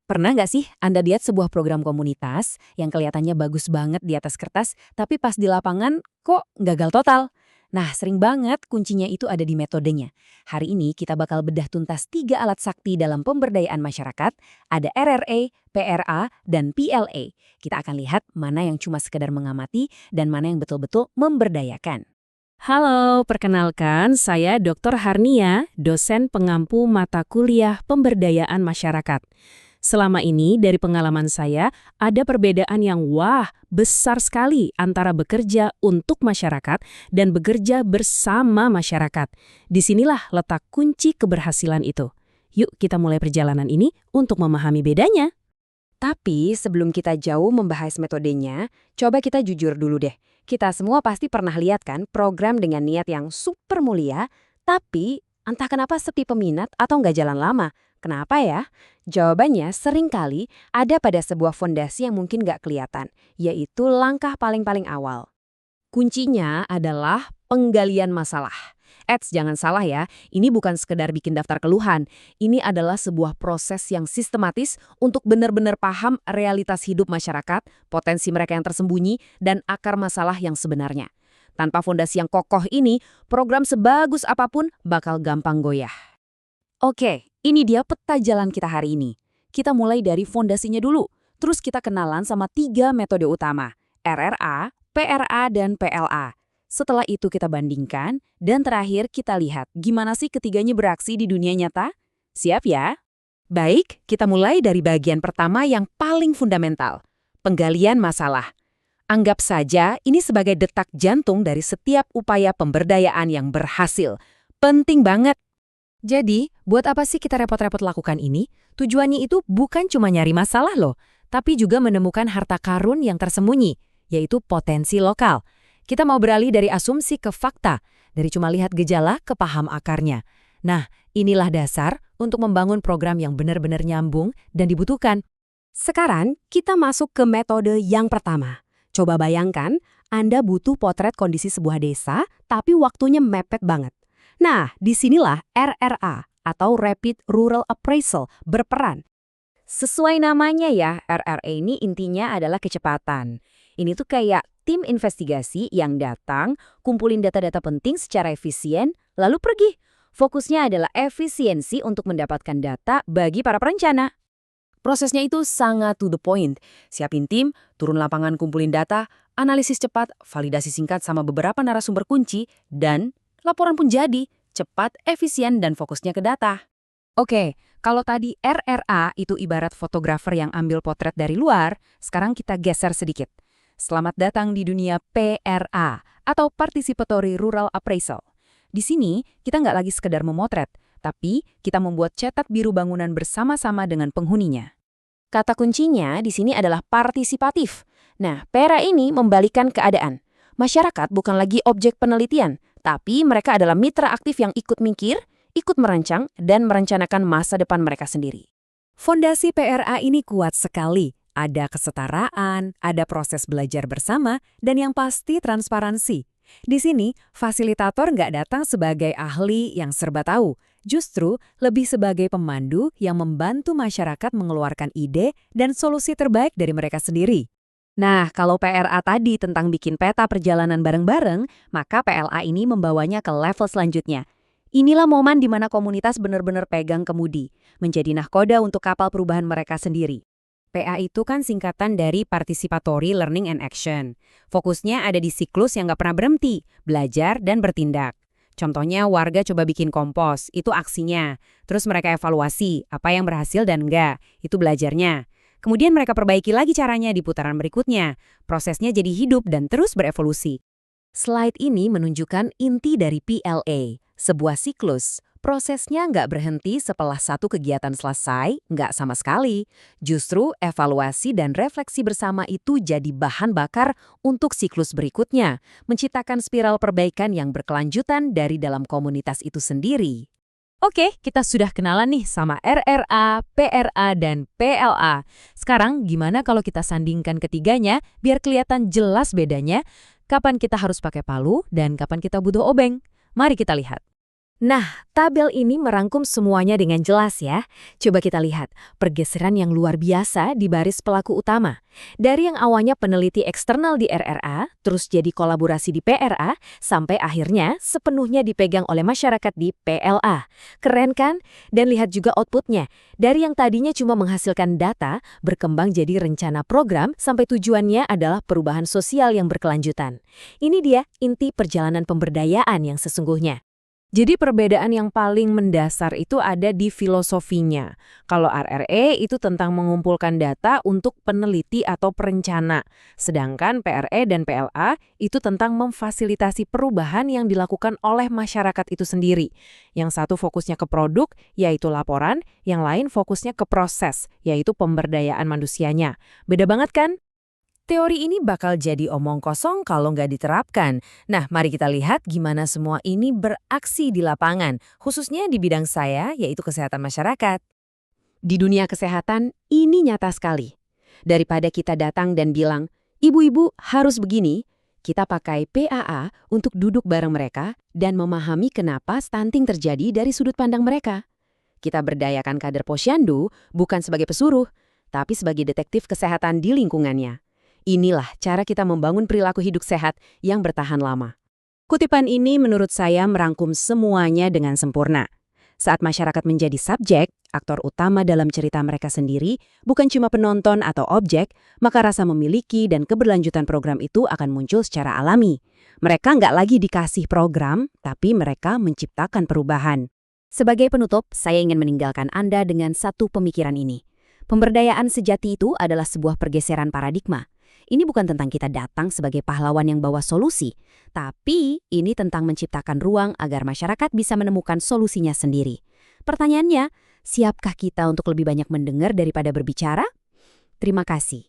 Pernah nggak sih Anda lihat sebuah program komunitas yang kelihatannya bagus banget di atas kertas, tapi pas di lapangan kok gagal total? Nah, sering banget kuncinya itu ada di metodenya. Hari ini kita bakal bedah tuntas 3 alat sakti dalam pemberdayaan masyarakat, ada RRA, PRA, dan PLA. Kita akan lihat mana yang cuma sekedar mengamati dan mana yang betul-betul memberdayakan. Halo, perkenalkan saya Dr. Harnia, dosen pengampu mata kuliah pemberdayaan masyarakat. Selama ini dari pengalaman saya, ada perbedaan yang besar sekali antara bekerja untuk masyarakat dan bekerja bersama masyarakat. Disinilah letak kunci keberhasilan itu. Yuk kita mulai perjalanan ini untuk memahami bedanya. Tapi sebelum kita jauh membahas metodenya, coba kita jujur dulu deh. Kita semua pasti pernah lihat kan program dengan niat yang super mulia, tapi entah kenapa sepi peminat atau nggak jalan lama. Kenapa ya? Jawabannya seringkali ada pada sebuah fondasi yang mungkin nggak kelihatan, yaitu langkah paling-paling awal. Kuncinya adalah penggalian masalah. Jangan salah ya, ini bukan sekedar bikin daftar keluhan. Ini adalah sebuah proses yang sistematis untuk benar-benar paham realitas hidup masyarakat, potensi mereka yang tersembunyi, dan akar masalah yang sebenarnya. Tanpa fondasi yang kokoh ini, program sebagus apapun bakal gampang goyah. Oke, ini dia peta jalan kita hari ini. Kita mulai dari fondasinya dulu, terus kita kenalan sama 3 metode utama, RRA, PRA, dan PLA. Setelah itu kita bandingkan, dan terakhir kita lihat gimana sih ketiganya beraksi di dunia nyata? Siap ya? Baik, kita mulai dari bagian pertama yang paling fundamental, penggalian masalah. Anggap saja ini sebagai detak jantung dari setiap upaya pemberdayaan yang berhasil. Penting banget. Jadi, buat apa sih kita repot-repot lakukan ini? Tujuannya itu bukan cuma nyari masalah loh, tapi juga menemukan harta karun yang tersembunyi, yaitu potensi lokal. Kita mau beralih dari asumsi ke fakta, dari cuma lihat gejala ke paham akarnya. Nah, inilah dasar untuk membangun program yang benar-benar nyambung dan dibutuhkan. Sekarang, kita masuk ke metode yang pertama. Coba bayangkan, Anda butuh potret kondisi sebuah desa, tapi waktunya mepet banget. Nah, disinilah RRA atau Rapid Rural Appraisal berperan. Sesuai namanya ya, RRA ini intinya adalah kecepatan. Ini tuh kayak tim investigasi yang datang, kumpulin data-data penting secara efisien, lalu pergi. Fokusnya adalah efisiensi untuk mendapatkan data bagi para perencana. Prosesnya itu sangat to the point. Siapin tim, turun lapangan kumpulin data, analisis cepat, validasi singkat sama beberapa narasumber kunci, dan laporan pun jadi, cepat, efisien, dan fokusnya ke data. Oke, kalau tadi RRA itu ibarat fotografer yang ambil potret dari luar, sekarang kita geser sedikit. Selamat datang di dunia PRA atau Participatory Rural Appraisal. Di sini, kita nggak lagi sekedar memotret, tapi kita membuat cetak biru bangunan bersama-sama dengan penghuninya. Kata kuncinya di sini adalah partisipatif. Nah, PRA ini membalikan keadaan. Masyarakat bukan lagi objek penelitian, tapi mereka adalah mitra aktif yang ikut mikir, ikut merancang, dan merencanakan masa depan mereka sendiri. Fondasi PRA ini kuat sekali. Ada kesetaraan, ada proses belajar bersama, dan yang pasti transparansi. Di sini, fasilitator nggak datang sebagai ahli yang serba tahu, justru lebih sebagai pemandu yang membantu masyarakat mengeluarkan ide dan solusi terbaik dari mereka sendiri. Nah, kalau PRA tadi tentang bikin peta perjalanan bareng-bareng, maka PLA ini membawanya ke level selanjutnya. Inilah momen di mana komunitas benar-benar pegang kemudi, menjadi nahkoda untuk kapal perubahan mereka sendiri. PA itu kan singkatan dari Participatory Learning and Action. Fokusnya ada di siklus yang nggak pernah berhenti, belajar dan bertindak. Contohnya warga coba bikin kompos, itu aksinya. Terus mereka evaluasi, apa yang berhasil dan enggak, itu belajarnya. Kemudian mereka perbaiki lagi caranya di putaran berikutnya. Prosesnya jadi hidup dan terus berevolusi. Slide ini menunjukkan inti dari PLA, sebuah siklus. Prosesnya nggak berhenti setelah satu kegiatan selesai, nggak sama sekali. Justru evaluasi dan refleksi bersama itu jadi bahan bakar untuk siklus berikutnya, menciptakan spiral perbaikan yang berkelanjutan dari dalam komunitas itu sendiri. Oke, kita sudah kenalan nih sama RRA, PRA, dan PLA. Sekarang gimana kalau kita sandingkan ketiganya biar kelihatan jelas bedanya, kapan kita harus pakai palu dan kapan kita butuh obeng? Mari kita lihat. Nah, tabel ini merangkum semuanya dengan jelas ya. Coba kita lihat pergeseran yang luar biasa di baris pelaku utama. Dari yang awalnya peneliti eksternal di RRA, terus jadi kolaborasi di PRA, sampai akhirnya sepenuhnya dipegang oleh masyarakat di PLA. Keren kan? Dan lihat juga outputnya. Dari yang tadinya cuma menghasilkan data, berkembang jadi rencana program sampai tujuannya adalah perubahan sosial yang berkelanjutan. Ini dia inti perjalanan pemberdayaan yang sesungguhnya. Jadi perbedaan yang paling mendasar itu ada di filosofinya. Kalau RRE itu tentang mengumpulkan data untuk peneliti atau perencana. Sedangkan PRE dan PLA itu tentang memfasilitasi perubahan yang dilakukan oleh masyarakat itu sendiri. Yang satu fokusnya ke produk, yaitu laporan. Yang lain fokusnya ke proses, yaitu pemberdayaan manusianya. Beda banget kan? Teori ini bakal jadi omong kosong kalau nggak diterapkan. Nah, mari kita lihat gimana semua ini beraksi di lapangan, khususnya di bidang saya, yaitu kesehatan masyarakat. Di dunia kesehatan, ini nyata sekali. Daripada kita datang dan bilang, ibu-ibu harus begini, kita pakai PAA untuk duduk bareng mereka dan memahami kenapa stunting terjadi dari sudut pandang mereka. Kita berdayakan kader posyandu bukan sebagai pesuruh, tapi sebagai detektif kesehatan di lingkungannya. Inilah cara kita membangun perilaku hidup sehat yang bertahan lama. Kutipan ini menurut saya merangkum semuanya dengan sempurna. Saat masyarakat menjadi subjek, aktor utama dalam cerita mereka sendiri, bukan cuma penonton atau objek, maka rasa memiliki dan keberlanjutan program itu akan muncul secara alami. Mereka nggak lagi dikasih program, tapi mereka menciptakan perubahan. Sebagai penutup, saya ingin meninggalkan Anda dengan satu pemikiran ini. Pemberdayaan sejati itu adalah sebuah pergeseran paradigma. Ini bukan tentang kita datang sebagai pahlawan yang bawa solusi, tapi ini tentang menciptakan ruang agar masyarakat bisa menemukan solusinya sendiri. Pertanyaannya, siapkah kita untuk lebih banyak mendengar daripada berbicara? Terima kasih.